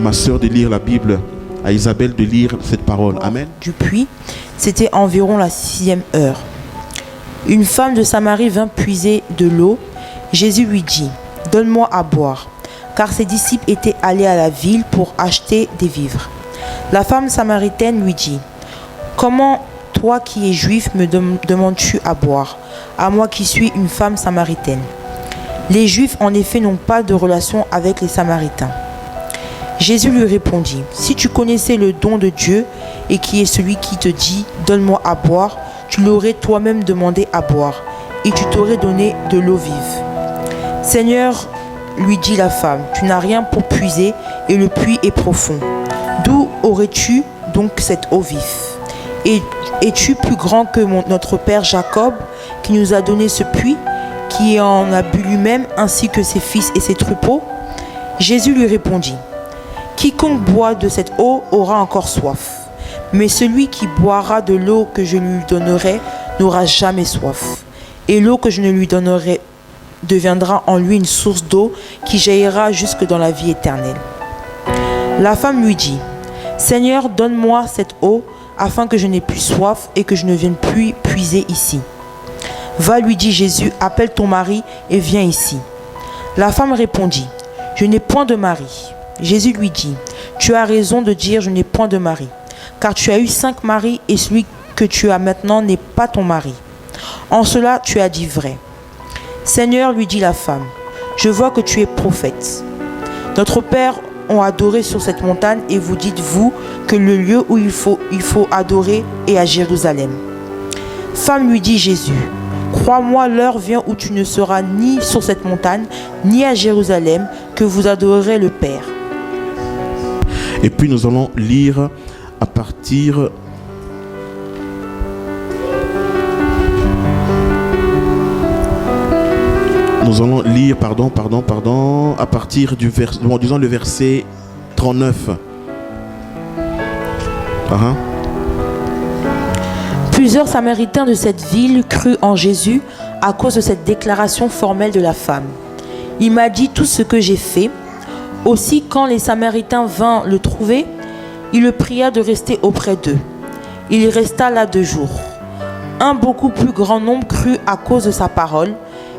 ma sœur de lire la Bible, à Isabelle de lire cette parole. Amen. Du puits, c'était environ la 6e heure. Une femme de Samarie vint puiser de l'eau. Jésus lui dit, « Donne-moi à boire. » Car ses disciples étaient allés à la ville pour acheter des vivres. La femme samaritaine lui dit, « Comment, toi qui es juif, me demandes-tu à boire, à moi qui suis une femme samaritaine ?» Les Juifs, en effet, n'ont pas de relation avec les Samaritains. Jésus lui répondit, « Si tu connaissais le don de Dieu et qui est celui qui te dit, « Donne-moi à boire », tu l'aurais toi-même demandé à boire, et tu t'aurais donné de l'eau vive. » Seigneur, lui dit la femme, « Tu n'as rien pour puiser, et le puits est profond. D'où aurais-tu donc cette eau vive? Es-tu plus grand que notre père Jacob, qui nous a donné ce puits, qui en a bu lui-même, ainsi que ses fils et ses troupeaux? » Jésus lui répondit, « Quiconque boit de cette eau aura encore soif, mais celui qui boira de l'eau que je lui donnerai n'aura jamais soif. Et l'eau que je ne lui donnerai deviendra en lui une source d'eau qui jaillira jusque dans la vie éternelle. » La femme lui dit, « Seigneur, donne-moi cette eau, afin que je n'ai plus soif et que je ne vienne plus puiser ici. » « Va, lui dit Jésus, appelle ton mari et viens ici. » La femme répondit, « Je n'ai point de mari. » Jésus lui dit, « Tu as raison de dire, je n'ai point de mari, car tu as eu 5 maris et celui que tu as maintenant n'est pas ton mari. En cela, tu as dit vrai. » « Seigneur, lui dit la femme, je vois que tu es prophète. Notre père ont adoré sur cette montagne et vous dites-vous que le lieu où il faut adorer est à Jérusalem. Femme, lui dit Jésus, crois-moi, l'heure vient où tu ne seras ni sur cette montagne, ni à Jérusalem, que vous adorerez le Père. Et puis nous allons lire à partir à partir du disons le verset 39. Plusieurs Samaritains de cette ville crurent en Jésus à cause de cette déclaration formelle de la femme. Il m'a dit tout ce que j'ai fait. Aussi, quand les Samaritains vinrent le trouver, il le pria de rester auprès d'eux. Il y resta là 2 jours. Un beaucoup plus grand nombre crut à cause de sa parole.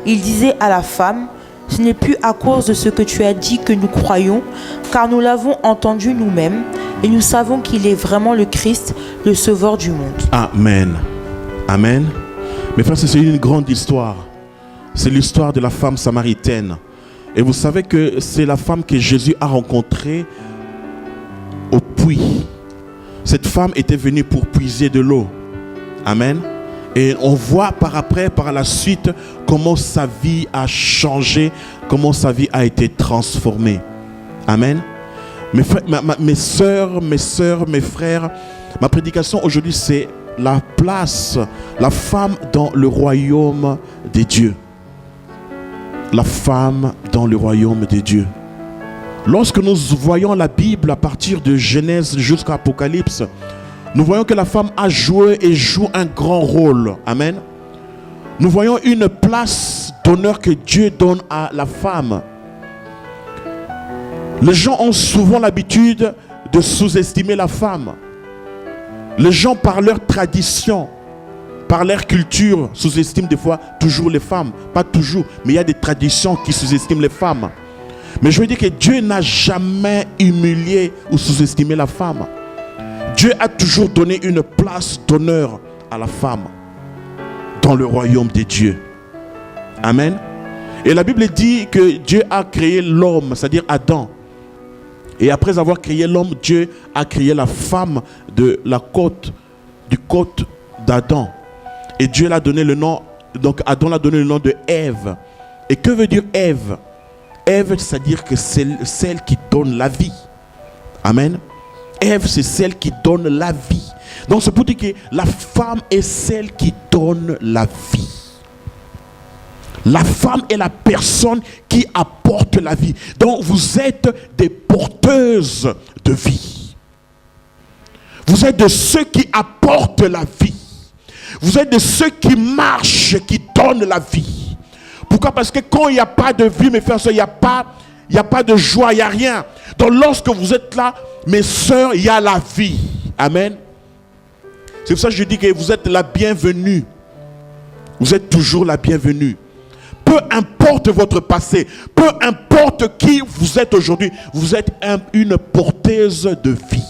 Il disait à la femme, « Ce n'est plus à cause de ce que tu as dit que nous croyons, car nous l'avons entendu nous-mêmes, et nous savons qu'il est vraiment le Christ, le Sauveur du monde. » Amen. Amen. Mes frères, c'est une grande histoire. C'est l'histoire de la femme samaritaine. Et vous savez que c'est la femme que Jésus a rencontrée au puits. Cette femme était venue pour puiser de l'eau. Amen. Et on voit par la suite, comment sa vie a changé, comment sa vie a été transformée. Amen. Mes sœurs, mes frères, ma prédication aujourd'hui, c'est la place, la femme dans le royaume des dieux. La femme dans le royaume des dieux. Lorsque nous voyons la Bible à partir de Genèse jusqu'à Apocalypse, nous voyons que la femme a joué et joue un grand rôle. Amen. Nous voyons une place d'honneur que Dieu donne à la femme. Les gens ont souvent l'habitude de sous-estimer la femme. Les gens, par leur tradition, par leur culture, sous-estiment des fois toujours les femmes. Pas toujours, mais il y a des traditions qui sous-estiment les femmes. Mais je veux dire que Dieu n'a jamais humilié ou sous-estimé la femme. Dieu a toujours donné une place d'honneur à la femme dans le royaume des dieux. Amen. Et la Bible dit que Dieu a créé l'homme, c'est-à-dire Adam. Et après avoir créé l'homme, Dieu a créé la femme de la côte d'Adam. Et Dieu l'a donné le nom, donc Adam l'a donné le nom de Ève. Et que veut dire Ève? Ève, c'est-à-dire que c'est celle qui donne la vie. Amen. Ève, c'est celle qui donne la vie. Donc c'est pour dire que la femme est celle qui donne la vie. La femme est la personne qui apporte la vie. Donc vous êtes des porteuses de vie. Vous êtes de ceux qui apportent la vie. Vous êtes de ceux qui marchent, qui donnent la vie. Pourquoi? Parce que quand il n'y a pas de vie, mes frères, il n'y a pas de joie, il n'y a rien. Donc lorsque vous êtes là, mes sœurs, il y a la vie. Amen. C'est pour ça que je dis que vous êtes la bienvenue. Vous êtes toujours la bienvenue. Peu importe votre passé, peu importe qui vous êtes aujourd'hui, vous êtes une porteuse de vie.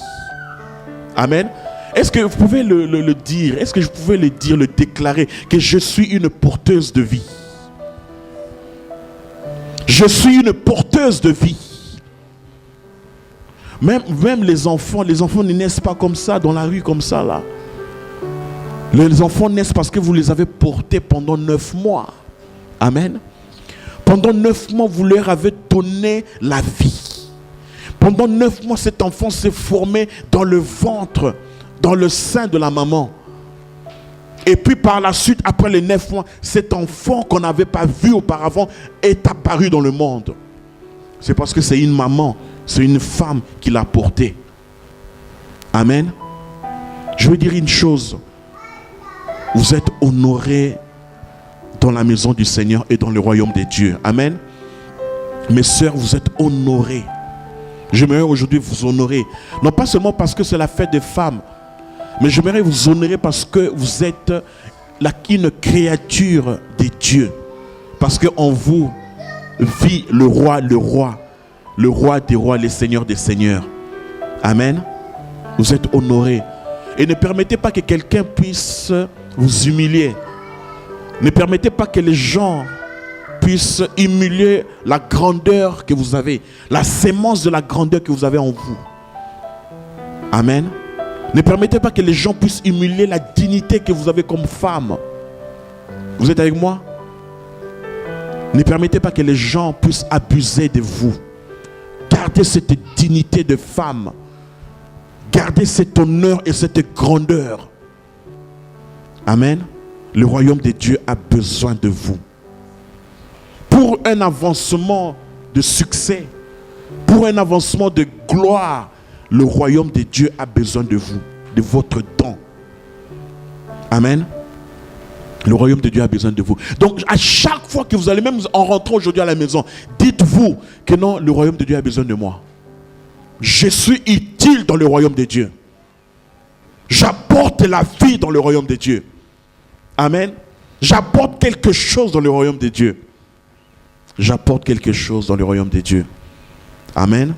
Amen. Est-ce que vous pouvez le dire? Est-ce que vous pouvez le dire, le déclarer, que je suis une porteuse de vie? Je suis une porteuse de vie. Même les enfants ne naissent pas comme ça, dans la rue, comme ça, là. Les enfants naissent parce que vous les avez portés pendant 9 mois. Amen. Pendant 9 mois, vous leur avez donné la vie. Pendant 9 mois, cet enfant s'est formé dans le ventre, dans le sein de la maman. Et puis par la suite, après les 9 mois, cet enfant qu'on n'avait pas vu auparavant est apparu dans le monde. C'est parce que c'est une maman, c'est une femme qui l'a porté. Amen. Je veux dire une chose. Vous êtes honorés dans la maison du Seigneur et dans le royaume des dieux. Amen. Mes sœurs, vous êtes honorées. J'aimerais aujourd'hui vous honorer. Non pas seulement parce que c'est la fête des femmes, mais j'aimerais vous honorer parce que vous êtes une créature des dieux. Parce qu'en vous vit le roi des rois, le seigneur des seigneurs. Amen. Vous êtes honorés. Et ne permettez pas que quelqu'un puisse vous humilier. Ne permettez pas que les gens puissent humilier la grandeur que vous avez, la sémence de la grandeur que vous avez en vous. Amen. Ne permettez pas que les gens puissent humilier la dignité que vous avez comme femme. Vous êtes avec moi? Ne permettez pas que les gens puissent abuser de vous. Gardez cette dignité de femme. Gardez cet honneur et cette grandeur. Amen. Le royaume de Dieu a besoin de vous. Pour un avancement de succès, pour un avancement de gloire, le royaume de Dieu a besoin de vous, de votre don. Amen. Le royaume de Dieu a besoin de vous. Donc à chaque fois que vous allez, même en rentrant aujourd'hui à la maison, dites-vous que non, le royaume de Dieu a besoin de moi. Je suis utile dans le royaume de Dieu. J'apporte la vie dans le royaume de Dieu. Amen. J'apporte quelque chose dans le royaume de Dieu. J'apporte quelque chose dans le royaume de Dieu. Amen.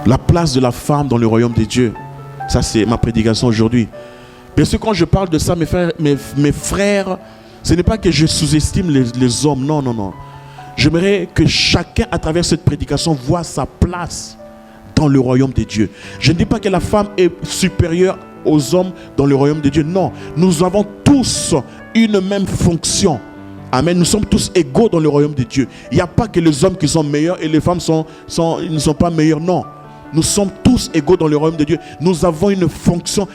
La place de la femme dans le royaume de Dieu. Ça, c'est ma prédication aujourd'hui. Bien sûr, quand je parle de ça, mes frères, ce n'est pas que je sous-estime les hommes. Non, non, non. J'aimerais que chacun, à travers cette prédication, voit sa place dans le royaume de Dieu. Je ne dis pas que la femme est supérieure aux hommes dans le royaume de Dieu. Non, nous avons tous une même fonction. Amen. Nous sommes tous égaux dans le royaume de Dieu. Il n'y a pas que les hommes qui sont meilleurs et les femmes ne sont pas meilleures. Non. Nous sommes tous égaux dans le royaume de Dieu. Nous avons une fonction.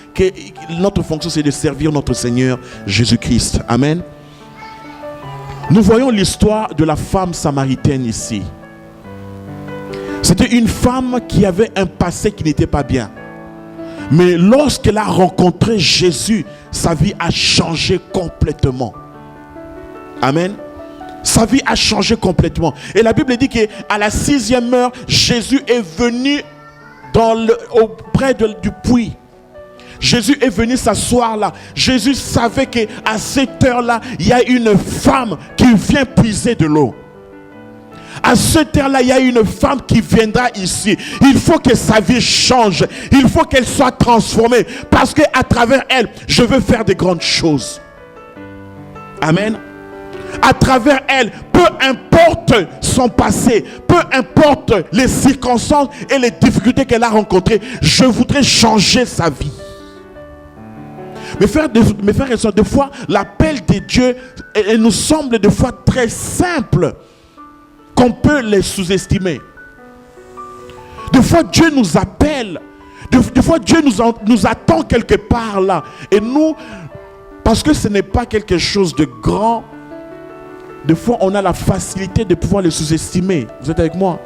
Notre fonction, c'est de servir notre Seigneur Jésus-Christ. Amen. Nous voyons l'histoire de la femme samaritaine ici. C'était une femme qui avait un passé qui n'était pas bien. Mais lorsqu'elle a rencontré Jésus, sa vie a changé complètement. Amen. Sa vie a changé complètement. Et la Bible dit qu'à la 6e heure, Jésus est venu auprès du puits. Jésus est venu s'asseoir là. Jésus savait qu'à cette heure-là, il y a une femme qui vient puiser de l'eau. À cette heure-là, il y a une femme qui viendra ici. Il faut que sa vie change. Il faut qu'elle soit transformée. Parce qu'à travers elle, je veux faire de grandes choses. Amen. À travers elle, peu importe son passé, peu importe les circonstances et les difficultés qu'elle a rencontrées, je voudrais changer sa vie. Mes frères et sœurs, des fois, l'appel de Dieu, elle nous semble des fois très simple, qu'on peut les sous-estimer. Des fois, Dieu nous appelle. Des fois, Dieu nous attend quelque part là. Et nous, parce que ce n'est pas quelque chose de grand, des fois, on a la facilité de pouvoir les sous-estimer. Vous êtes avec moi?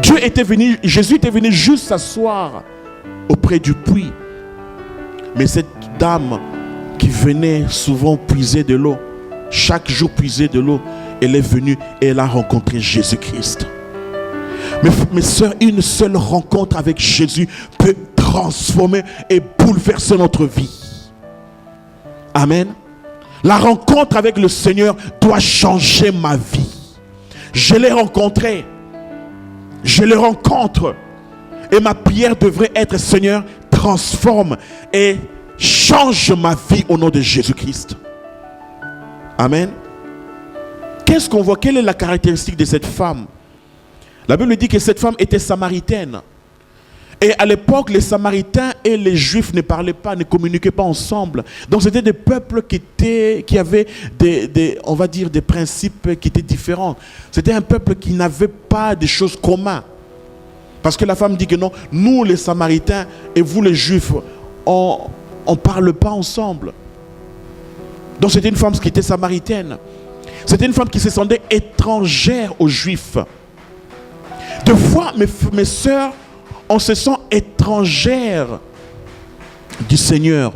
Jésus était venu juste s'asseoir auprès du puits. Mais cette dame qui venait souvent puiser de l'eau, chaque jour puiser de l'eau, elle est venue et elle a rencontré Jésus-Christ. Mes sœurs, une seule rencontre avec Jésus peut transformer et bouleverser notre vie. Amen. La rencontre avec le Seigneur doit changer ma vie. Je l'ai rencontré. Je le rencontre. Et ma prière devrait être: Seigneur, transforme et change ma vie au nom de Jésus-Christ. Amen. Qu'est-ce qu'on voit? Quelle est la caractéristique de cette femme? La Bible dit que cette femme était samaritaine. Et à l'époque, les Samaritains et les Juifs ne parlaient pas, ne communiquaient pas ensemble. Donc c'était des peuples qui avaient on va dire, des principes qui étaient différents. C'était un peuple qui n'avait pas des choses communes. Parce que la femme dit que non, nous les Samaritains et vous les Juifs, on ne parle pas ensemble. Donc c'était une femme qui était samaritaine. C'était une femme qui se sentait étrangère aux Juifs. Deux fois, mes sœurs, on se sent étrangère du Seigneur.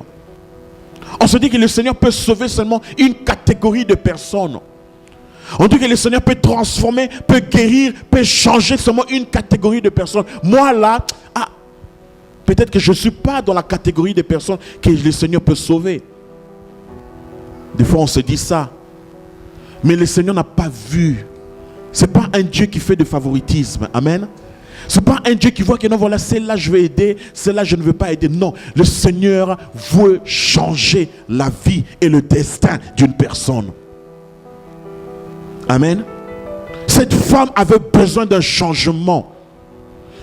On se dit que le Seigneur peut sauver seulement une catégorie de personnes. On dit que le Seigneur peut transformer, peut guérir, peut changer seulement une catégorie de personnes. Moi là, peut-être que je ne suis pas dans la catégorie de personnes que le Seigneur peut sauver. Des fois on se dit ça. Mais le Seigneur n'a pas vu. Ce n'est pas un Dieu qui fait de favoritisme. Amen. Ce n'est pas un Dieu qui voit que non, voilà, celle-là je vais aider, celle-là je ne veux pas aider. Non, le Seigneur veut changer la vie et le destin d'une personne. Amen. Cette femme avait besoin d'un changement.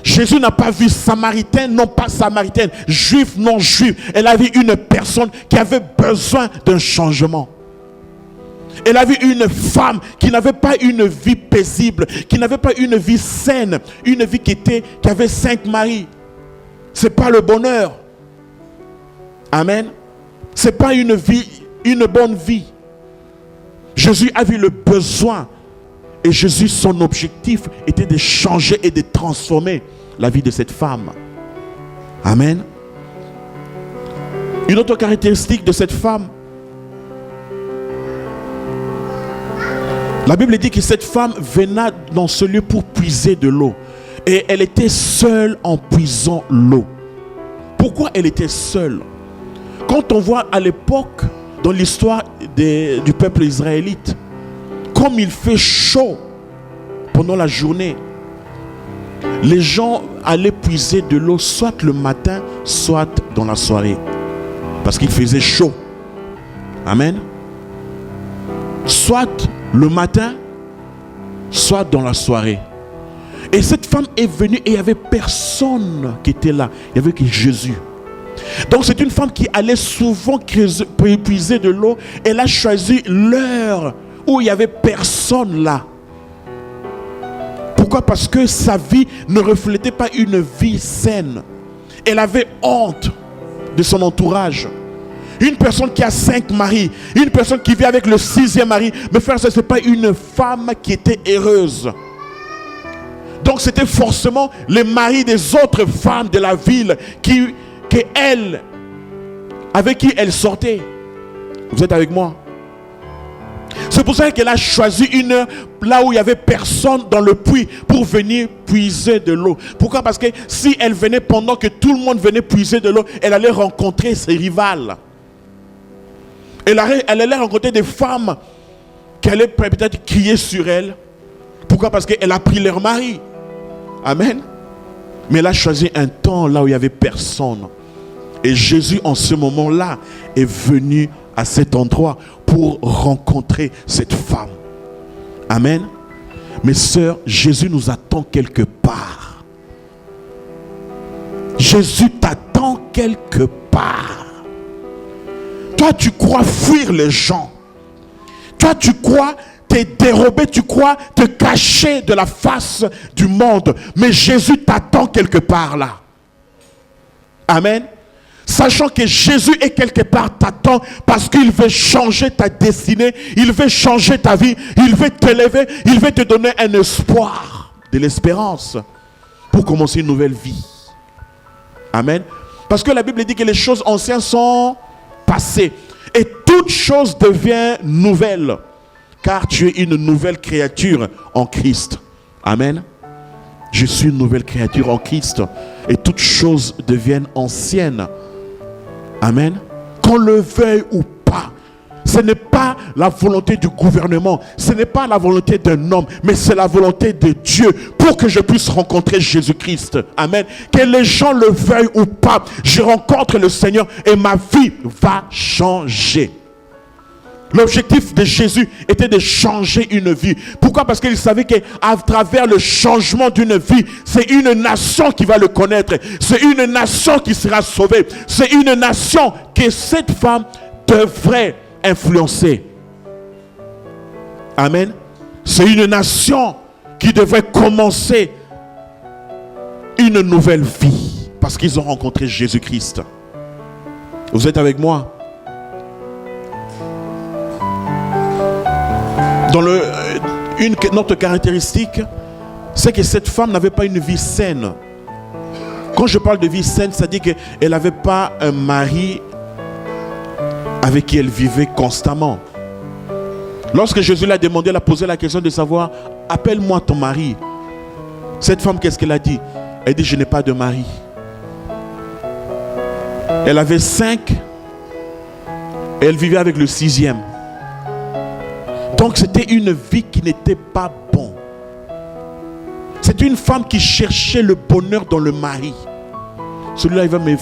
Jésus n'a pas vu samaritain, non pas samaritaine, juif, non juif. Elle a vu une personne qui avait besoin d'un changement. Elle a vu une femme qui n'avait pas une vie paisible, qui n'avait pas une vie saine, une vie qui avait 5 maris. Ce n'est pas le bonheur. Amen. Ce n'est pas une bonne vie. Jésus a vu le besoin. Et Jésus, son objectif était de changer et de transformer la vie de cette femme. Amen. Une autre caractéristique de cette femme, la Bible dit que cette femme venait dans ce lieu pour puiser de l'eau. Et elle était seule en puisant l'eau. Pourquoi elle était seule? Quand on voit à l'époque, dans l'histoire du peuple israélite, comme il fait chaud pendant la journée, les gens allaient puiser de l'eau soit le matin, soit dans la soirée. Parce qu'il faisait chaud. Amen. Soit le matin, soit dans la soirée. Et cette femme est venue et il n'y avait personne qui était là. Il n'y avait que Jésus. Donc c'est une femme qui allait souvent puiser de l'eau. Elle a choisi l'heure où il n'y avait personne là. Pourquoi? Parce que sa vie ne reflétait pas une vie saine. Elle avait honte de son entourage. Une personne qui a 5 maris, une personne qui vit avec le 6e mari, mais frère, ce n'est pas une femme qui était heureuse. Donc c'était forcément les maris des autres femmes de la ville avec qui elle sortait. Vous êtes avec moi? C'est pour ça qu'elle a choisi une heure là où il n'y avait personne dans le puits pour venir puiser de l'eau. Pourquoi? Parce que si elle venait pendant que tout le monde venait puiser de l'eau, elle allait rencontrer ses rivales. Elle allait rencontrer des femmes qui allaient peut-être crier sur elle. Pourquoi? Parce qu'elle a pris leur mari. Amen. Mais elle a choisi un temps là où il n'y avait personne. Et Jésus, en ce moment-là, est venu à cet endroit pour rencontrer cette femme. Amen. Mes sœurs, Jésus nous attend quelque part. Jésus t'attend quelque part. Toi, tu crois fuir les gens. Toi, tu crois te dérober, tu crois te cacher de la face du monde. Mais Jésus t'attend quelque part là. Amen. Sachant que Jésus est quelque part t'attend parce qu'il veut changer ta destinée, il veut changer ta vie, il veut t'élever, il veut te donner un espoir, de l'espérance pour commencer une nouvelle vie. Amen. Parce que la Bible dit que les choses anciennes sont passées et toute chose devient nouvelle car tu es une nouvelle créature en Christ. Amen. Je suis une nouvelle créature en Christ et toutes choses deviennent anciennes. Amen. Qu'on le veuille ou pas, ce n'est pas la volonté du gouvernement, ce n'est pas la volonté d'un homme, mais c'est la volonté de Dieu pour que je puisse rencontrer Jésus-Christ. Amen. Que les gens le veuillent ou pas, je rencontre le Seigneur et ma vie va changer. L'objectif de Jésus était de changer une vie. Pourquoi? Parce qu'il savait qu'à travers le changement d'une vie, c'est une nation qui va le connaître. C'est une nation qui sera sauvée. C'est une nation que cette femme devrait influencer. Amen. C'est une nation qui devrait commencer une nouvelle vie parce qu'ils ont rencontré Jésus-Christ. Vous êtes avec moi? Dans une autre caractéristique, c'est que cette femme n'avait pas une vie saine. Quand je parle de vie saine, ça dit qu'elle n'avait pas un mari avec qui elle vivait constamment. Lorsque Jésus l'a demandé, elle a posé la question de savoir, appelle-moi ton mari. Cette femme, qu'est-ce qu'elle a dit? Elle dit, je n'ai pas de mari. Elle avait 5 et elle vivait avec le 6e. Donc c'était une vie qui n'était pas bonne. C'est une femme qui cherchait le bonheur dans le mari. Celui-là, il va me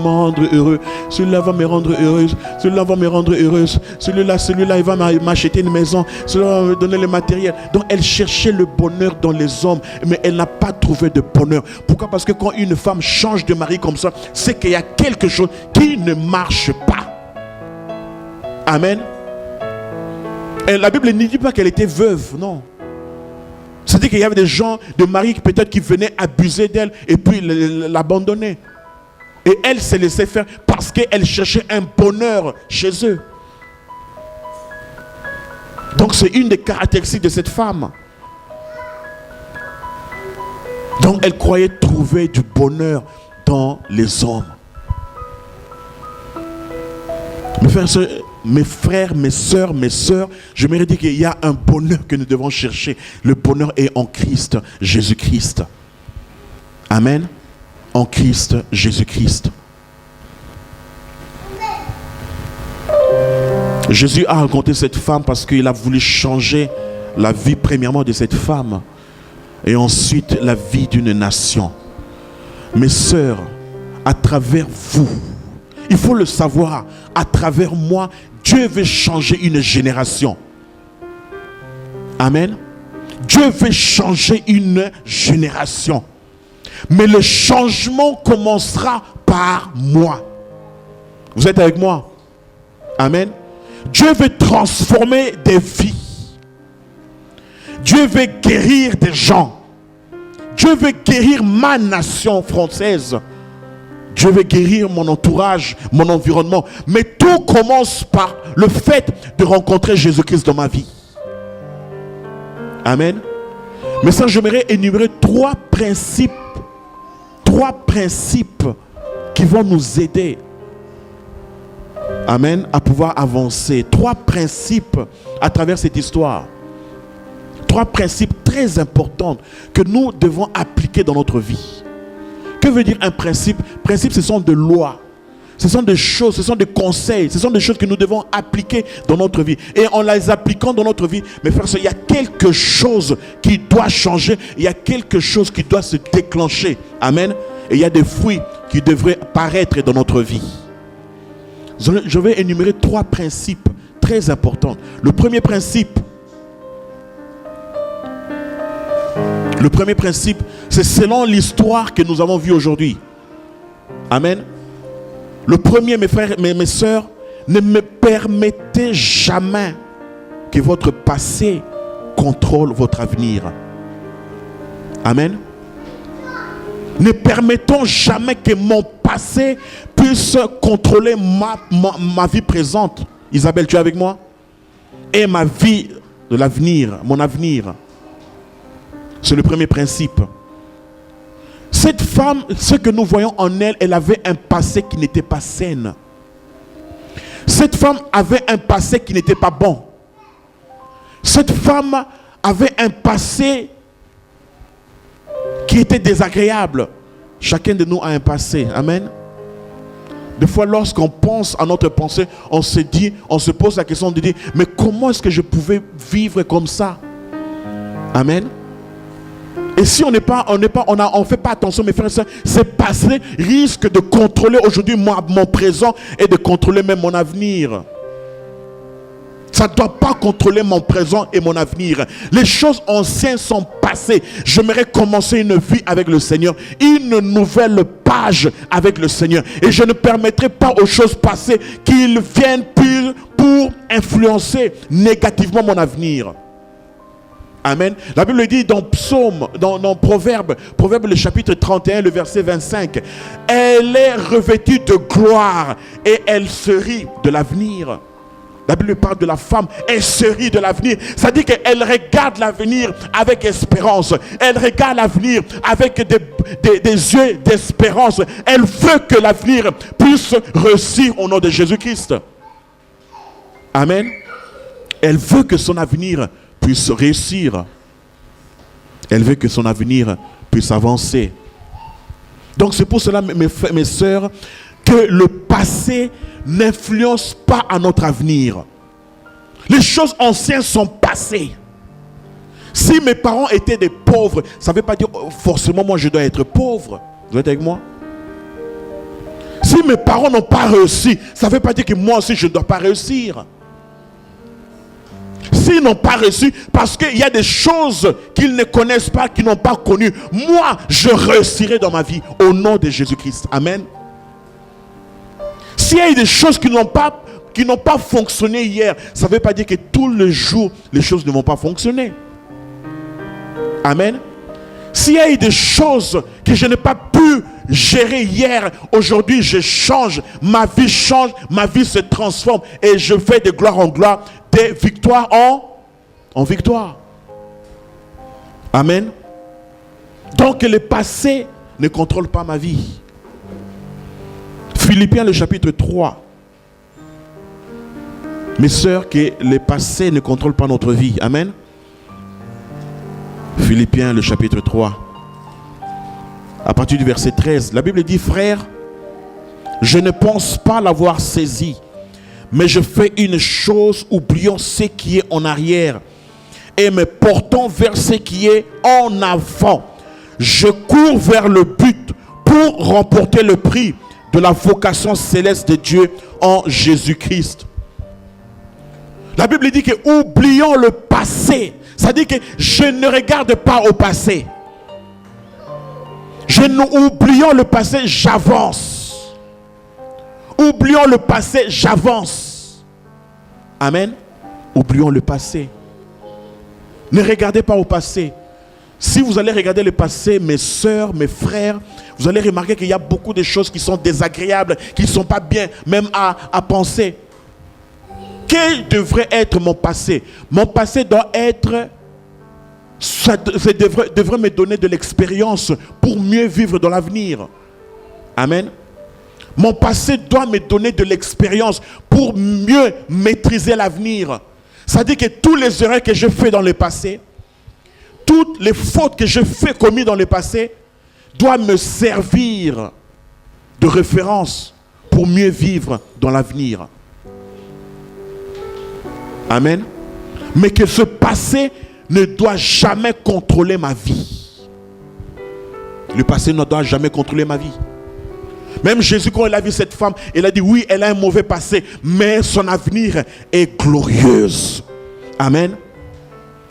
rendre heureux. Celui-là va me rendre heureuse. Celui-là va me rendre heureuse. Celui-là, il va m'acheter une maison. Celui-là va me donner le matériel. Donc, elle cherchait le bonheur dans les hommes, mais elle n'a pas trouvé de bonheur. Pourquoi? Parce que quand une femme change de mari comme ça, c'est qu'il y a quelque chose qui ne marche pas. Amen. Et la Bible ne dit pas qu'elle était veuve, non. C'est-à-dire qu'il y avait des gens, des maris peut-être qui venaient abuser d'elle et puis l'abandonner. Et elle s'est laissée faire parce qu'elle cherchait un bonheur chez eux. Donc c'est une des caractéristiques de cette femme. Donc elle croyait trouver du bonheur dans les hommes. Mes frères, mes sœurs, je me dis qu'il y a un bonheur que nous devons chercher. Le bonheur est en Christ, Jésus-Christ. Amen. En Christ, Jésus-Christ. Jésus a rencontré cette femme parce qu'il a voulu changer la vie premièrement de cette femme et ensuite la vie d'une nation. Mes sœurs, à travers vous, il faut le savoir, à travers moi, Dieu veut changer une génération. Amen. Dieu veut changer une génération. Mais le changement commencera par moi. Vous êtes avec moi? Amen. Dieu veut transformer des vies. Dieu veut guérir des gens. Dieu veut guérir ma nation française. Dieu veut guérir mon entourage, mon environnement. Mais tout commence par le fait de rencontrer Jésus-Christ dans ma vie. Amen. Mais ça, j'aimerais énumérer 3 principes qui vont nous aider. Amen. À pouvoir avancer. 3 principes à travers cette histoire. 3 principes très importants que nous devons appliquer dans notre vie. Que veut dire un principe? Principe, ce sont des lois. Ce sont des choses, ce sont des conseils. Ce sont des choses que nous devons appliquer dans notre vie. Et en les appliquant dans notre vie, mes frères, il y a quelque chose qui doit changer. Il y a quelque chose qui doit se déclencher. Amen. Et il y a des fruits qui devraient paraître dans notre vie. Je vais énumérer 3 principes très importants. Le premier principe, c'est selon l'histoire que nous avons vue aujourd'hui. Amen. Le premier, mes frères, mes sœurs, ne me permettez jamais que votre passé contrôle votre avenir. Amen. Ne permettons jamais que mon passé puisse contrôler ma vie présente. Isabelle, tu es avec moi? Et ma vie de l'avenir, mon avenir. C'est le premier principe. Cette femme, ce que nous voyons en elle, elle avait un passé qui n'était pas sain. Cette femme avait un passé qui n'était pas bon. Cette femme avait un passé qui était désagréable. Chacun de nous a un passé. Amen. Des fois, lorsqu'on pense à notre pensée, on se pose la question de dire, mais comment est-ce que je pouvais vivre comme ça? Amen. Et si on ne fait pas attention, mes frères et sœurs, ces passés risquent de contrôler aujourd'hui mon présent et de contrôler même mon avenir. Ça ne doit pas contrôler mon présent et mon avenir. Les choses anciennes sont passées. J'aimerais commencer une vie avec le Seigneur, une nouvelle page avec le Seigneur. Et je ne permettrai pas aux choses passées qu'ils viennent pour influencer négativement mon avenir. Amen. La Bible dit dans Proverbe le chapitre 31, le verset 25. Elle est revêtue de gloire et elle se rit de l'avenir. La Bible parle de la femme, elle se rit de l'avenir. Ça dit qu'elle regarde l'avenir avec espérance. Elle regarde l'avenir avec des yeux d'espérance. Elle veut que l'avenir puisse réussir au nom de Jésus-Christ. Amen. Elle veut que son avenir puisse réussir. Elle veut que son avenir puisse avancer. Donc c'est pour cela, mes sœurs, que le passé n'influence pas à notre avenir. Les choses anciennes sont passées. Si mes parents étaient des pauvres, ça ne veut pas dire forcément moi je dois être pauvre. Vous êtes avec moi? Si mes parents n'ont pas réussi, ça ne veut pas dire que moi aussi je ne dois pas réussir. S'ils n'ont pas réussi, parce qu'il y a des choses qu'ils ne connaissent pas, qu'ils n'ont pas connues, moi je réussirai dans ma vie au nom de Jésus-Christ. Amen. S'il y a des choses qui n'ont pas fonctionné hier, ça ne veut pas dire que tous les jours, les choses ne vont pas fonctionner. Amen. S'il y a des choses que je n'ai pas pu gérer hier, aujourd'hui je change, ma vie se transforme et je vais de gloire en gloire, de victoire en victoire. Amen. Donc le passé ne contrôle pas ma vie. Philippiens le chapitre 3. Mes sœurs, que le passé ne contrôle pas notre vie. Amen. Philippiens le chapitre 3. À partir du verset 13. La Bible dit, frères, je ne pense pas l'avoir saisi, mais je fais une chose, oublions ce qui est en arrière et me portant vers ce qui est en avant. Je cours vers le but pour remporter le prix de la vocation céleste de Dieu en Jésus-Christ. La Bible dit que oublions le passé. Ça dit que je ne regarde pas au passé. Oublions le passé, j'avance. Oublions le passé, j'avance. Amen. Oublions le passé. Ne regardez pas au passé. Si vous allez regarder le passé, mes sœurs, mes frères, vous allez remarquer qu'il y a beaucoup de choses qui sont désagréables, qui ne sont pas bien, même à penser. Quel devrait être mon passé? Mon passé doit être... Ça devrait me donner de l'expérience pour mieux vivre dans l'avenir. Amen. Mon passé doit me donner de l'expérience pour mieux maîtriser l'avenir. Ça dit que tous les erreurs que j'ai fait dans le passé, toutes les fautes que j'ai commises dans le passé, doivent me servir de référence pour mieux vivre dans l'avenir. Amen. Mais que ce passé ne doit jamais contrôler ma vie. Le passé ne doit jamais contrôler ma vie. Même Jésus, quand il a vu cette femme, il a dit oui, elle a un mauvais passé, mais son avenir est glorieux. Amen.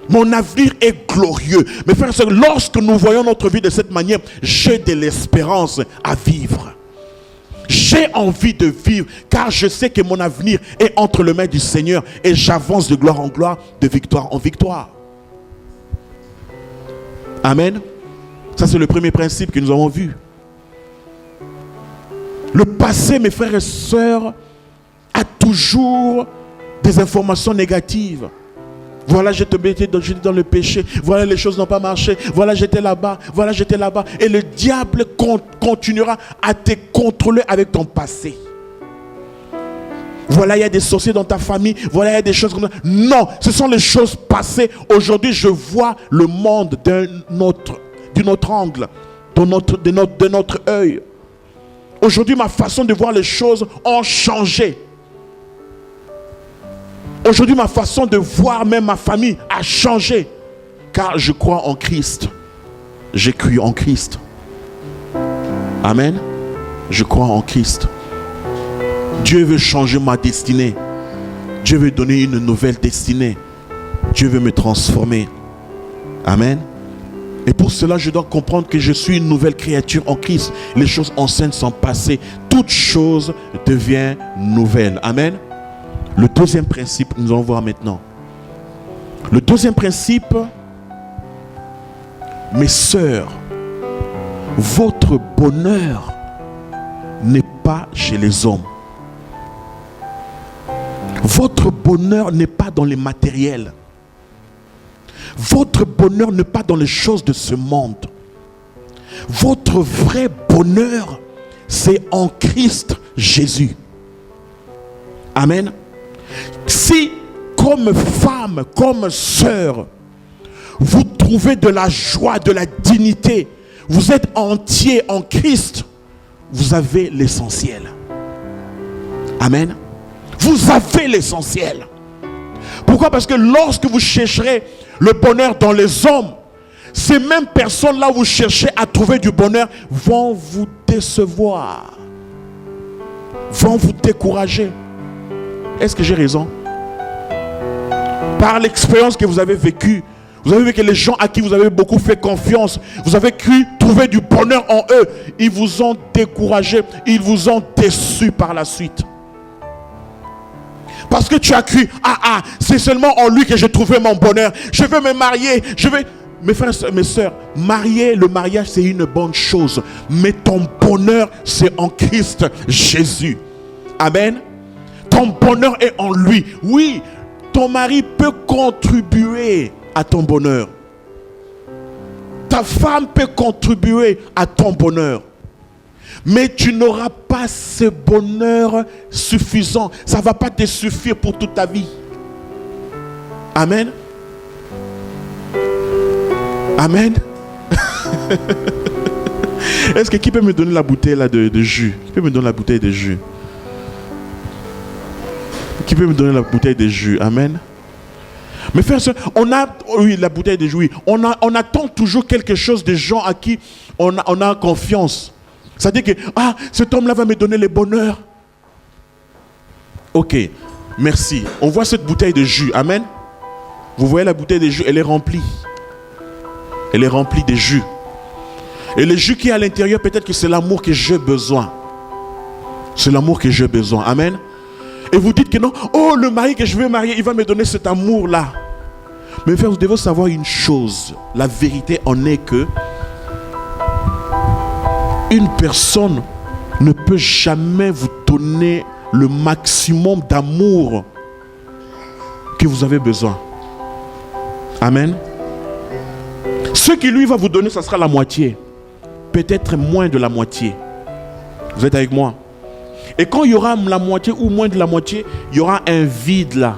Mon avenir est glorieux. Mes frères et sœurs, lorsque nous voyons notre vie de cette manière, j'ai de l'espérance à vivre. J'ai envie de vivre, car je sais que mon avenir est entre les mains du Seigneur et j'avance de gloire en gloire, de victoire en victoire. Amen. Ça, c'est le premier principe que nous avons vu. Le passé, mes frères et sœurs, a toujours des informations négatives. Voilà, j'étais dans le péché. Voilà, les choses n'ont pas marché. Voilà, j'étais là-bas. Voilà, j'étais là-bas. Et le diable continuera à te contrôler avec ton passé. Voilà, il y a des sorciers dans ta famille. Voilà, il y a des choses comme ça. Non, ce sont les choses passées. Aujourd'hui, je vois le monde d'un autre angle, de notre œil. Aujourd'hui, ma façon de voir les choses a changé. Aujourd'hui, ma façon de voir même ma famille a changé. Car je crois en Christ. J'ai cru en Christ. Amen. Je crois en Christ. Dieu veut changer ma destinée. Dieu veut donner une nouvelle destinée. Dieu veut me transformer. Amen. Et pour cela, je dois comprendre que je suis une nouvelle créature en Christ. Les choses anciennes sont passées. Toute chose devient nouvelle. Amen. Le deuxième principe, nous allons voir maintenant. Le deuxième principe, mes sœurs, votre bonheur n'est pas chez les hommes. Votre bonheur n'est pas dans les matériels. Votre bonheur n'est pas dans les choses de ce monde. Votre vrai bonheur, c'est en Christ Jésus. Amen. Si, comme femme, comme sœur, vous trouvez de la joie, de la dignité, vous êtes entier en Christ, vous avez l'essentiel. Amen. Vous avez l'essentiel. Pourquoi? Parce que lorsque vous chercherez le bonheur dans les hommes, ces mêmes personnes-là où vous cherchez à trouver du bonheur vont vous décevoir, vont vous décourager. Est-ce que j'ai raison? Par l'expérience que vous avez vécue, vous avez vu que les gens à qui vous avez beaucoup fait confiance, vous avez cru trouver du bonheur en eux, ils vous ont découragé, ils vous ont déçus par la suite. Parce que tu as cru, c'est seulement en lui que j'ai trouvé mon bonheur. Je veux me marier, Mes frères, mes soeurs, le mariage c'est une bonne chose. Mais ton bonheur c'est en Christ Jésus. Amen. Ton bonheur est en lui. Oui, ton mari peut contribuer à ton bonheur. Ta femme peut contribuer à ton bonheur. Mais tu n'auras pas ce bonheur suffisant. Ça ne va pas te suffire pour toute ta vie. Amen. Amen. Est-ce que qui peut me donner la bouteille là de jus? Qui peut me donner la bouteille de jus? Qui peut me donner la bouteille de jus? Amen. Mais frère, on a, oui, la bouteille de jus, oui. On attend toujours quelque chose des gens à qui on a confiance. C'est-à-dire que, cet homme-là va me donner le bonheur. Ok, merci. On voit cette bouteille de jus, amen. Vous voyez la bouteille de jus, elle est remplie. Elle est remplie de jus. Et le jus qui est à l'intérieur, peut-être que c'est l'amour que j'ai besoin. C'est l'amour que j'ai besoin, amen. Et vous dites que non, le mari que je veux marier, il va me donner cet amour-là. Mais frère, vous devez savoir une chose. La vérité en est que une personne ne peut jamais vous donner le maximum d'amour que vous avez besoin. Amen. Ce qui lui va vous donner, ça sera la moitié. Peut-être moins de la moitié. Vous êtes avec moi? Et quand il y aura la moitié ou moins de la moitié, il y aura un vide là.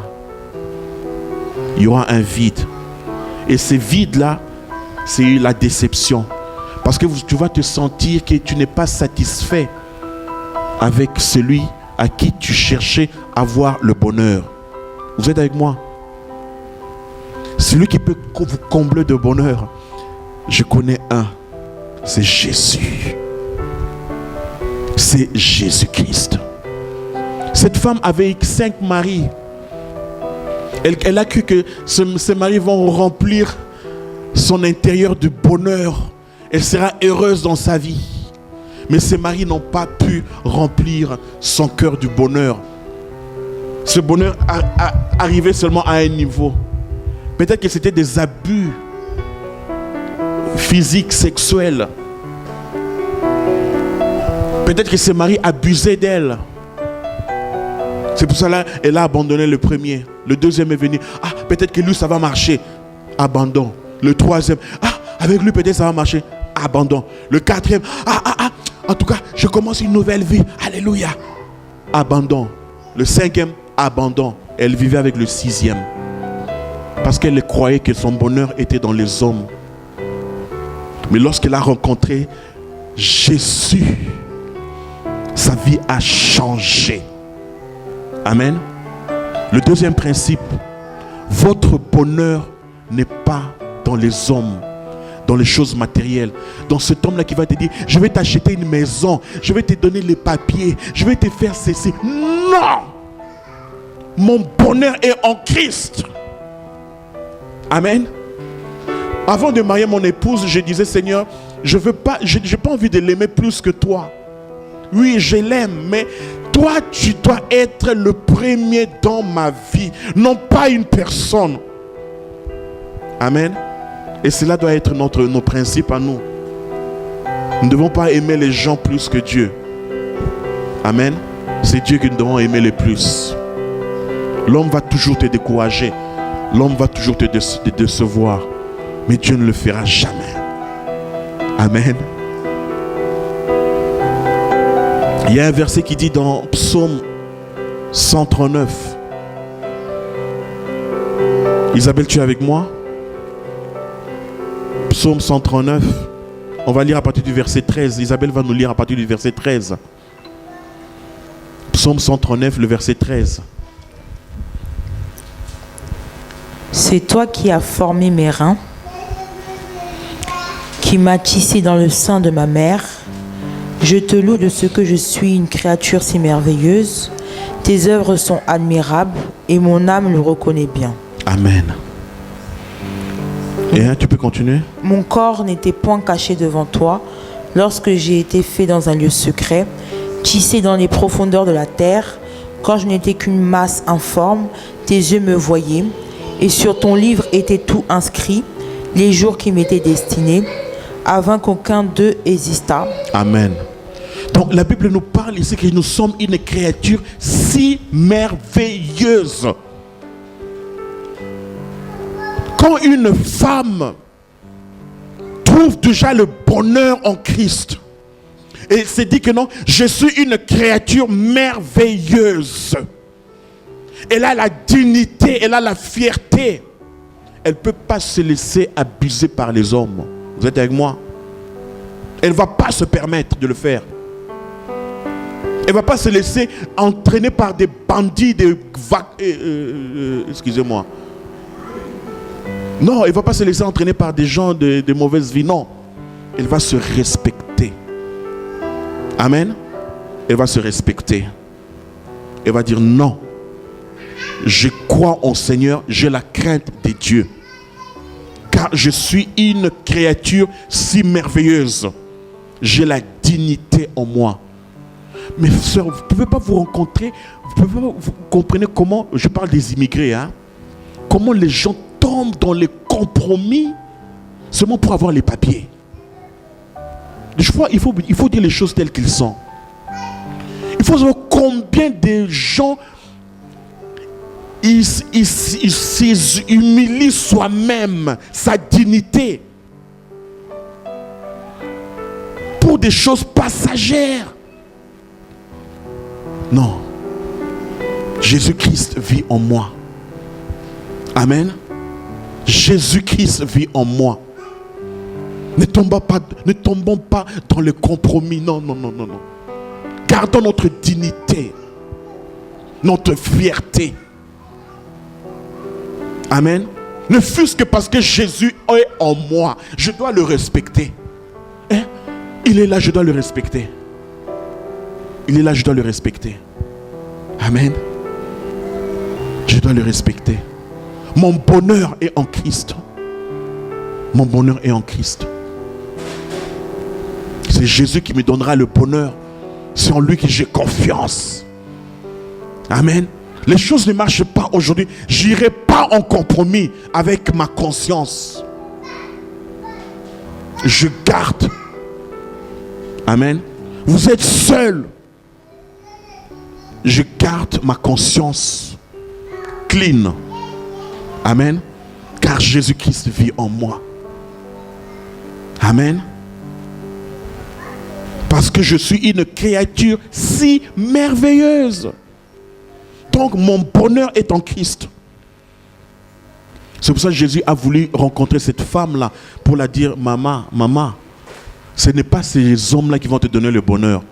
Il y aura un vide. Et ce vide-là, c'est la déception. Parce que tu vas te sentir que tu n'es pas satisfait avec celui à qui tu cherchais à avoir le bonheur. Vous êtes avec moi? Celui qui peut vous combler de bonheur, je connais un. C'est Jésus. C'est Jésus-Christ. Cette femme avait 5 maris. Elle a cru que ces maris vont remplir son intérieur de bonheur. Elle sera heureuse dans sa vie. Mais ces maris n'ont pas pu remplir son cœur du bonheur. Ce bonheur arrivait seulement à un niveau. Peut-être que c'était des abus physiques, sexuels. Peut-être que ses maris abusaient d'elle. C'est pour cela qu'elle a abandonné le premier. Le deuxième est venu. Peut-être que lui, ça va marcher. Abandon. Le troisième. Avec lui, peut-être ça va marcher. Abandon. Le quatrième. En tout cas, je commence une nouvelle vie. Alléluia. Abandon. Le cinquième. Abandon. Elle vivait avec le sixième. Parce qu'elle croyait que son bonheur était dans les hommes. Mais lorsqu'elle a rencontré Jésus, sa vie a changé. Amen. Le deuxième principe, votre bonheur n'est pas dans les hommes, dans les choses matérielles. Dans cet homme-là qui va te dire, je vais t'acheter une maison, je vais te donner les papiers, je vais te faire ceci. Non! Mon bonheur est en Christ. Amen. Avant de marier mon épouse, je disais, Seigneur, je veux pas, j'ai pas envie de l'aimer plus que toi. Oui, je l'aime, mais toi, tu dois être le premier dans ma vie, non pas une personne. Amen. Et cela doit être nos principes à nous. Nous ne devons pas aimer les gens plus que Dieu. Amen. C'est Dieu que nous devons aimer le plus. L'homme va toujours te décourager. L'homme va toujours te décevoir. Mais Dieu ne le fera jamais. Amen. Il y a un verset qui dit dans Psaume 139. Isabelle, tu es avec moi? Psaume 139. On va lire à partir du verset 13. Isabelle va nous lire à partir du verset 13. Psaume 139, le verset 13. C'est toi qui as formé mes reins, qui m'as tissé dans le sein de ma mère. Je te loue de ce que je suis une créature si merveilleuse. Tes œuvres sont admirables et mon âme le reconnaît bien. Amen. Et tu peux continuer. Mon corps n'était point caché devant toi lorsque j'ai été fait dans un lieu secret, tissé dans les profondeurs de la terre. Quand je n'étais qu'une masse informe, tes yeux me voyaient. Et sur ton livre étaient tout inscrits, les jours qui m'étaient destinés, avant qu'aucun d'eux existât. Amen. Donc la Bible nous parle ici que nous sommes une créature si merveilleuse. Quand une femme trouve déjà le bonheur en Christ, et se dit que non, je suis une créature merveilleuse. Elle a la dignité, elle a la fierté. Elle ne peut pas se laisser abuser par les hommes. Vous êtes avec moi? Elle ne va pas se permettre de le faire. Elle ne va pas se laisser entraîner par des bandits, excusez-moi. Non, elle ne va pas se laisser entraîner par des gens de mauvaise vie. Non. Elle va se respecter. Amen. Elle va se respecter. Elle va dire non. Je crois en Seigneur, j'ai la crainte de Dieu. Car je suis une créature si merveilleuse. J'ai la dignité en moi. Mes sœurs, vous ne pouvez pas vous rencontrer, vous comprenez comment, je parle des immigrés, hein, comment les gens tombent dans les compromis seulement pour avoir les papiers. Je crois qu'il faut dire les choses telles qu'elles sont. Il faut savoir combien de gens il s'humilie soi-même, sa dignité, pour des choses passagères. Non. Jésus-Christ vit en moi. Amen. Jésus-Christ vit en moi. Ne tombons pas dans le compromis. Non, non, non, non, non. Gardons notre dignité, notre fierté. Amen. Ne fût-ce que parce que Jésus est en moi, je dois le respecter. Hein? Il est là, je dois le respecter. Il est là, je dois le respecter. Amen. Je dois le respecter. Mon bonheur est en Christ. Mon bonheur est en Christ. C'est Jésus qui me donnera le bonheur. C'est en lui que j'ai confiance. Amen. Les choses ne marchent pas aujourd'hui. Je n'irai pas en compromis avec ma conscience. Je garde. Amen. Vous êtes seul. Je garde ma conscience clean. Amen. Car Jésus-Christ vit en moi. Amen. Parce que je suis une créature si merveilleuse. Donc mon bonheur est en Christ. C'est pour ça que Jésus a voulu rencontrer cette femme-là pour la dire, maman, maman, Ce n'est pas ces hommes-là qui vont te donner le bonheur.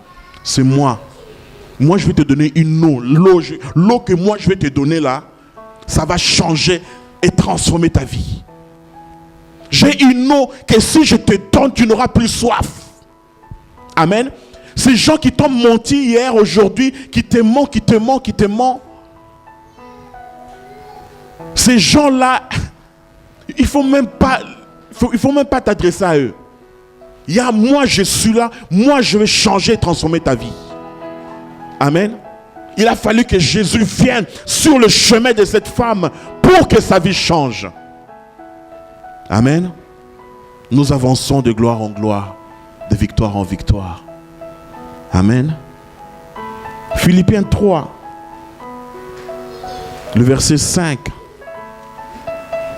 C'est moi. Moi, je vais te donner une eau. L'eau que moi, je vais te donner là, ça va changer et transformer ta vie. J'ai une eau que si je te donne, tu n'auras plus soif. Amen. Ces gens qui t'ont menti hier, aujourd'hui, qui te mentent. Ces gens-là, il faut même pas t'adresser à eux. Il y a moi, je suis là. Moi, je vais changer et transformer ta vie. Amen. Il a fallu que Jésus vienne sur le chemin de cette femme pour que sa vie change. Amen. Nous avançons de gloire en gloire, de victoire en victoire. Amen. Philippiens 3, le verset 5.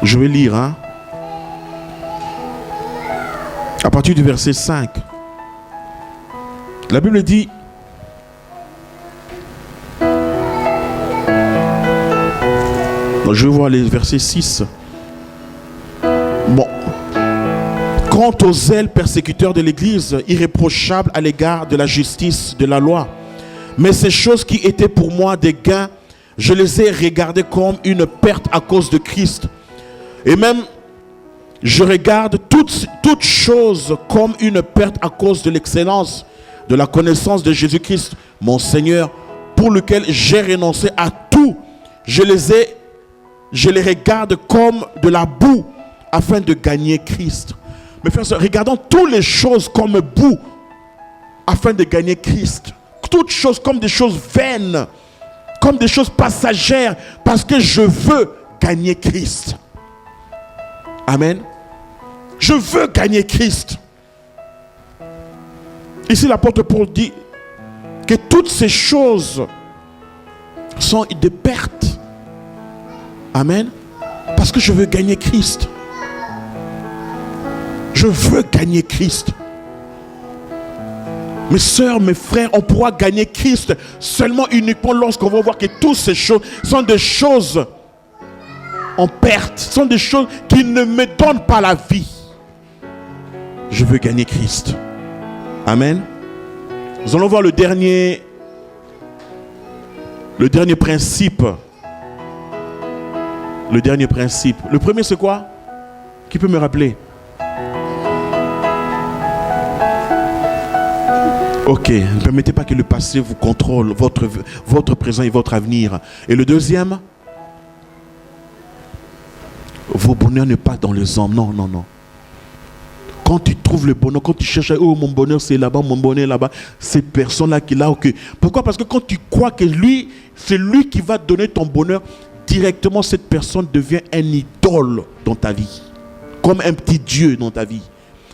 Je vais lire, hein. À partir du verset 5. La Bible dit: je vais voir les versets 6. Bon. Quant aux zèles persécuteurs de l'Église, irréprochables à l'égard de la justice de la loi, mais ces choses qui étaient pour moi des gains, je les ai regardées comme une perte à cause de Christ. Et même, je regarde toutes choses comme une perte à cause de l'excellence, de la connaissance de Jésus-Christ, mon Seigneur, pour lequel j'ai renoncé à tout. Je les regarde comme de la boue afin de gagner Christ. Mes frères et sœurs, regardons toutes les choses comme boue afin de gagner Christ. Toutes choses comme des choses vaines, comme des choses passagères, parce que je veux gagner Christ. Amen. Je veux gagner Christ. Ici, l'apôtre Paul dit que toutes ces choses sont des pertes. Amen. Parce que je veux gagner Christ. Je veux gagner Christ. Mes sœurs, mes frères, on pourra gagner Christ seulement uniquement lorsqu'on va voir que toutes ces choses sont des choses en perte, sont des choses qui ne me donnent pas la vie. Je veux gagner Christ. Amen. Nous allons voir le dernier principe. Le dernier principe. Le premier, c'est quoi? Qui peut me rappeler? Ok, ne permettez pas que le passé vous contrôle, votre présent et votre avenir. Et le deuxième, vos bonheurs n'est pas dans les hommes. Non, non, non. Quand tu trouves le bonheur, quand tu cherches, oh mon bonheur c'est là-bas, mon bonheur est là-bas, ces personnes-là qui là, ok. Pourquoi? Parce que quand tu crois que lui, c'est lui qui va donner ton bonheur, directement cette personne devient un idole dans ta vie. Comme un petit Dieu dans ta vie.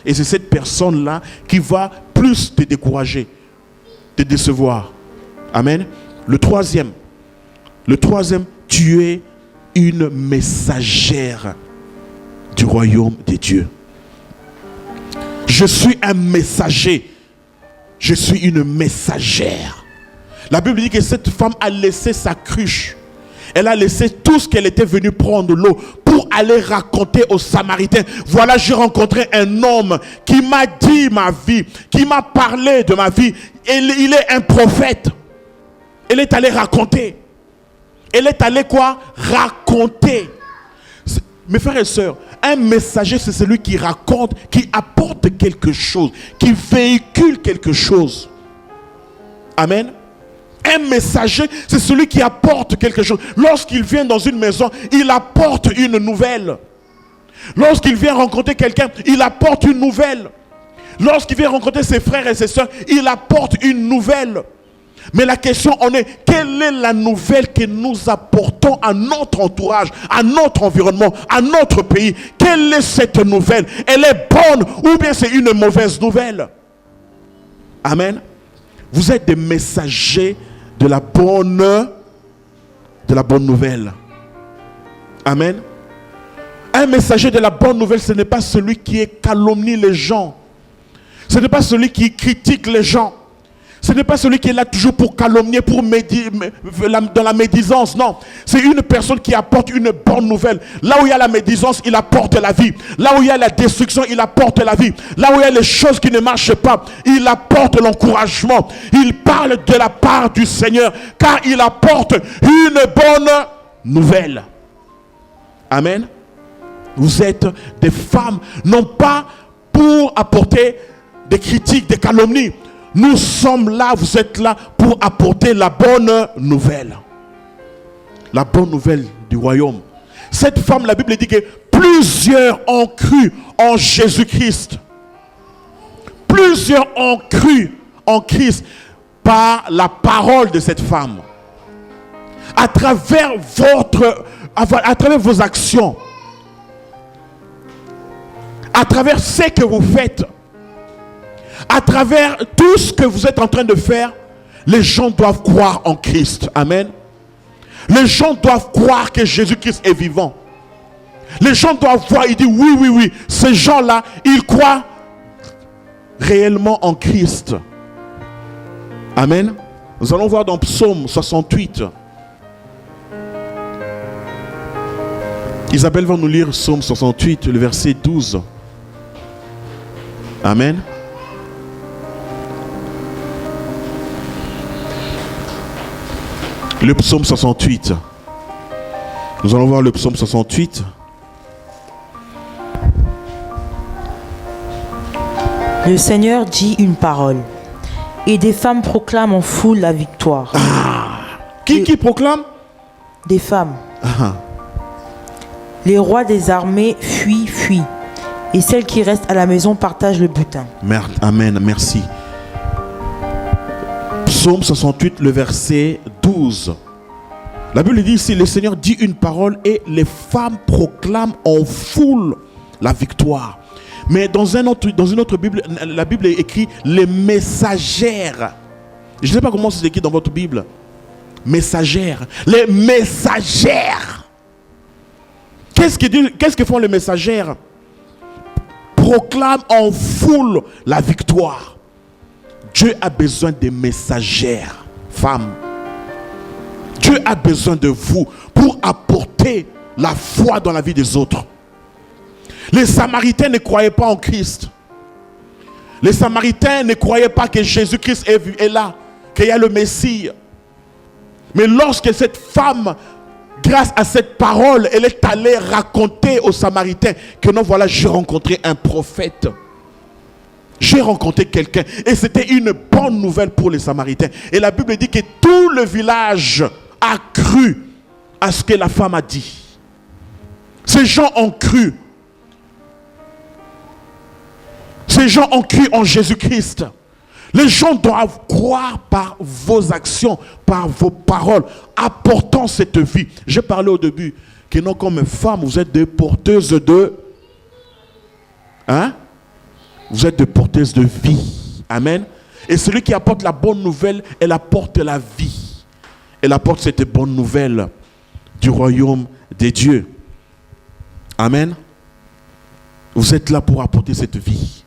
Et c'est cette personne-là qui va plus te décourager, te décevoir. Amen. Le troisième, tu es une messagère du royaume de Dieu. Je suis un messager. Je suis une messagère. La Bible dit que cette femme a laissé sa cruche. Elle a laissé tout ce qu'elle était venue prendre, l'eau, pour aller raconter aux Samaritains. Voilà, j'ai rencontré un homme qui m'a dit ma vie, qui m'a parlé de ma vie. Il est un prophète. Elle est allée raconter. Elle est allée quoi? Raconter. Mes frères et sœurs, un messager, c'est celui qui raconte, qui apporte quelque chose, qui véhicule quelque chose. Amen. Un messager, c'est celui qui apporte quelque chose. Lorsqu'il vient dans une maison, il apporte une nouvelle. Lorsqu'il vient rencontrer quelqu'un, il apporte une nouvelle. Lorsqu'il vient rencontrer ses frères et ses soeurs, il apporte une nouvelle. Mais la question en est, quelle est la nouvelle que nous apportons à notre entourage, à notre environnement, à notre pays? Quelle est cette nouvelle? Elle est bonne ou bien c'est une mauvaise nouvelle? Amen. Vous êtes des messagers de la bonne nouvelle. Amen. Un messager de la bonne nouvelle, ce n'est pas celui qui calomnie les gens. Ce n'est pas celui qui critique les gens. Ce n'est pas celui qui est là toujours pour calomnier, dans la médisance. Non, c'est une personne qui apporte une bonne nouvelle. Là où il y a la médisance, il apporte la vie. Là où il y a la destruction, il apporte la vie. Là où il y a les choses qui ne marchent pas, il apporte l'encouragement. Il parle de la part du Seigneur, car il apporte une bonne nouvelle. Amen. Vous êtes des femmes, non pas pour apporter des critiques, des calomnies. Nous sommes là, vous êtes là pour apporter la bonne nouvelle. La bonne nouvelle du royaume. Cette femme, la Bible dit que plusieurs ont cru en Jésus-Christ. Plusieurs ont cru en Christ par la parole de cette femme. À travers vos actions, à travers ce que vous faites, à travers tout ce que vous êtes en train de faire, les gens doivent croire en Christ. Amen. Les gens doivent croire que Jésus-Christ est vivant. Les gens doivent voir, ils disent oui. Ces gens-là, ils croient réellement en Christ. Amen. Nous allons voir dans Psaume 68. Isabelle va nous lire Psaume 68, le verset 12. Amen. Le psaume 68. Nous allons voir le psaume 68. Le Seigneur dit une parole, et des femmes proclament en foule la victoire. Qui proclame? Des femmes. Les rois des armées fuient, et celles qui restent à la maison partagent le butin. Amen, merci. Psaume 68, le verset 12. La Bible dit ici, le Seigneur dit une parole et les femmes proclament en foule la victoire. Mais dans une autre Bible, la Bible est écrit les messagères. Je ne sais pas comment c'est écrit dans votre Bible. Messagères. Les messagères. Qu'est-ce que font les messagères? Proclament en foule la victoire. Dieu a besoin des messagères, femmes. Dieu a besoin de vous pour apporter la foi dans la vie des autres. Les Samaritains ne croyaient pas en Christ. Les Samaritains ne croyaient pas que Jésus-Christ est là, qu'il y a le Messie. Mais lorsque cette femme, grâce à cette parole, elle est allée raconter aux Samaritains que non, voilà, j'ai rencontré un prophète. J'ai rencontré quelqu'un. Et c'était une bonne nouvelle pour les Samaritains. Et la Bible dit que tout le village a cru à ce que la femme a dit. Ces gens ont cru. Ces gens ont cru en Jésus-Christ. Les gens doivent croire par vos actions, par vos paroles, apportant cette vie. J'ai parlé au début que non, comme femme, vous êtes des porteuses de... Vous êtes des porteuses de vie. Amen. Et celui qui apporte la bonne nouvelle, elle apporte la vie. Elle apporte cette bonne nouvelle du royaume des dieux. Amen. Vous êtes là pour apporter cette vie.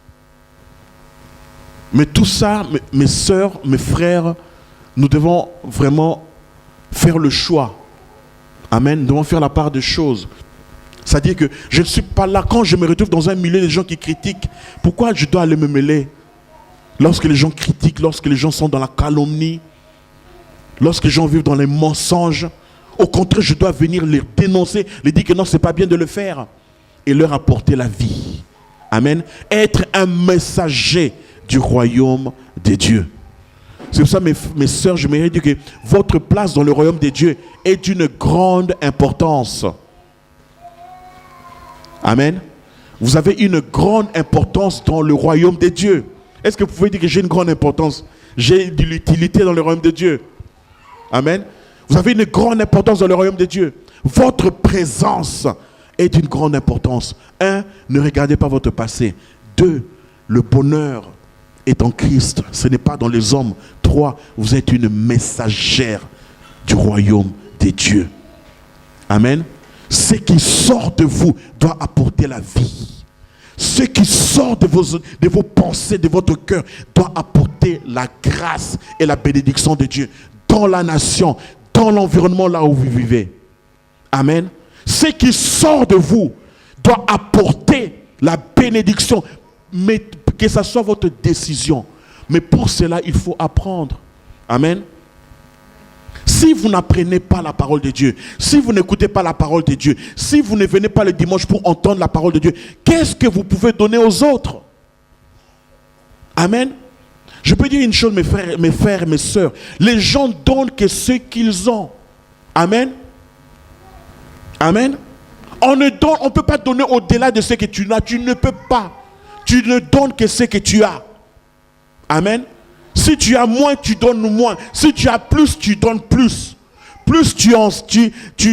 Mais tout ça, mes sœurs, mes frères, nous devons vraiment faire le choix. Amen. Nous devons faire la part des choses. C'est-à-dire que je ne suis pas là quand je me retrouve dans un milieu de gens qui critiquent. Pourquoi je dois aller me mêler? Lorsque les gens critiquent, lorsque les gens sont dans la calomnie, lorsque les gens vivent dans les mensonges, au contraire, je dois venir les dénoncer, les dire que non, c'est pas bien de le faire et leur apporter la vie. Amen. Être un messager du royaume des dieux. C'est pour ça, mes sœurs, je m'aimerais dire que votre place dans le royaume des dieux est d'une grande importance. Amen. Vous avez une grande importance dans le royaume des dieux. Est-ce que vous pouvez dire que j'ai une grande importance? J'ai de l'utilité dans le royaume de Dieu. Amen. Vous avez une grande importance dans le royaume de Dieu. Votre présence est d'une grande importance. 1, ne regardez pas votre passé. 2, le bonheur est en Christ. Ce n'est pas dans les hommes. 3, vous êtes une messagère du royaume des dieux. Amen. Ce qui sort de vous doit apporter la vie. Ce qui sort de vos pensées, de votre cœur, doit apporter la grâce et la bénédiction de Dieu dans la nation, dans l'environnement là où vous vivez. Amen. Ce qui sort de vous doit apporter la bénédiction, mais que ce soit votre décision. Mais pour cela, il faut apprendre. Amen. Si vous n'apprenez pas la parole de Dieu, si vous n'écoutez pas la parole de Dieu, si vous ne venez pas le dimanche pour entendre la parole de Dieu, qu'est-ce que vous pouvez donner aux autres? Amen. Je peux dire une chose, mes frères, mes sœurs. Les gens donnent que ce qu'ils ont. Amen. Amen. On ne peut pas donner au-delà de ce que tu as. Tu ne peux pas. Tu ne donnes que ce que tu as. Amen. Si tu as moins, tu donnes moins. Si tu as plus, tu donnes plus. Plus tu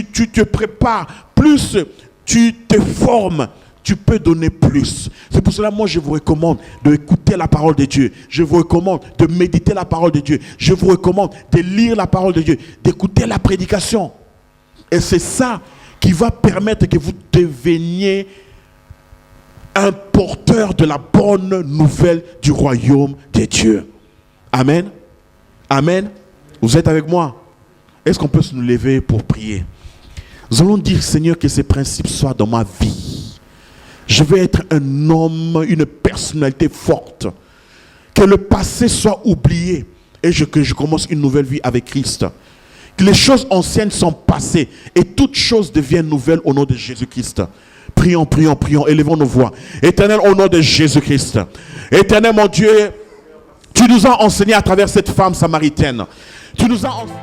te prépares, plus tu te formes, tu peux donner plus. C'est pour cela, moi, je vous recommande d'écouter la parole de Dieu. Je vous recommande de méditer la parole de Dieu. Je vous recommande de lire la parole de Dieu, d'écouter la prédication. Et c'est ça qui va permettre que vous deveniez un porteur de la bonne nouvelle du royaume de Dieu. Amen. Amen. Vous êtes avec moi? Est-ce qu'on peut se nous lever pour prier? Nous allons dire, Seigneur, que ces principes soient dans ma vie. Je vais être un homme, une personnalité forte. Que le passé soit oublié et que je commence une nouvelle vie avec Christ. Que les choses anciennes sont passées et toutes choses deviennent nouvelles au nom de Jésus-Christ. Prions, prions, prions, élevons nos voix. Éternel, au nom de Jésus-Christ. Éternel, mon Dieu, tu nous as enseigné à travers cette femme samaritaine. Tu nous as enseigné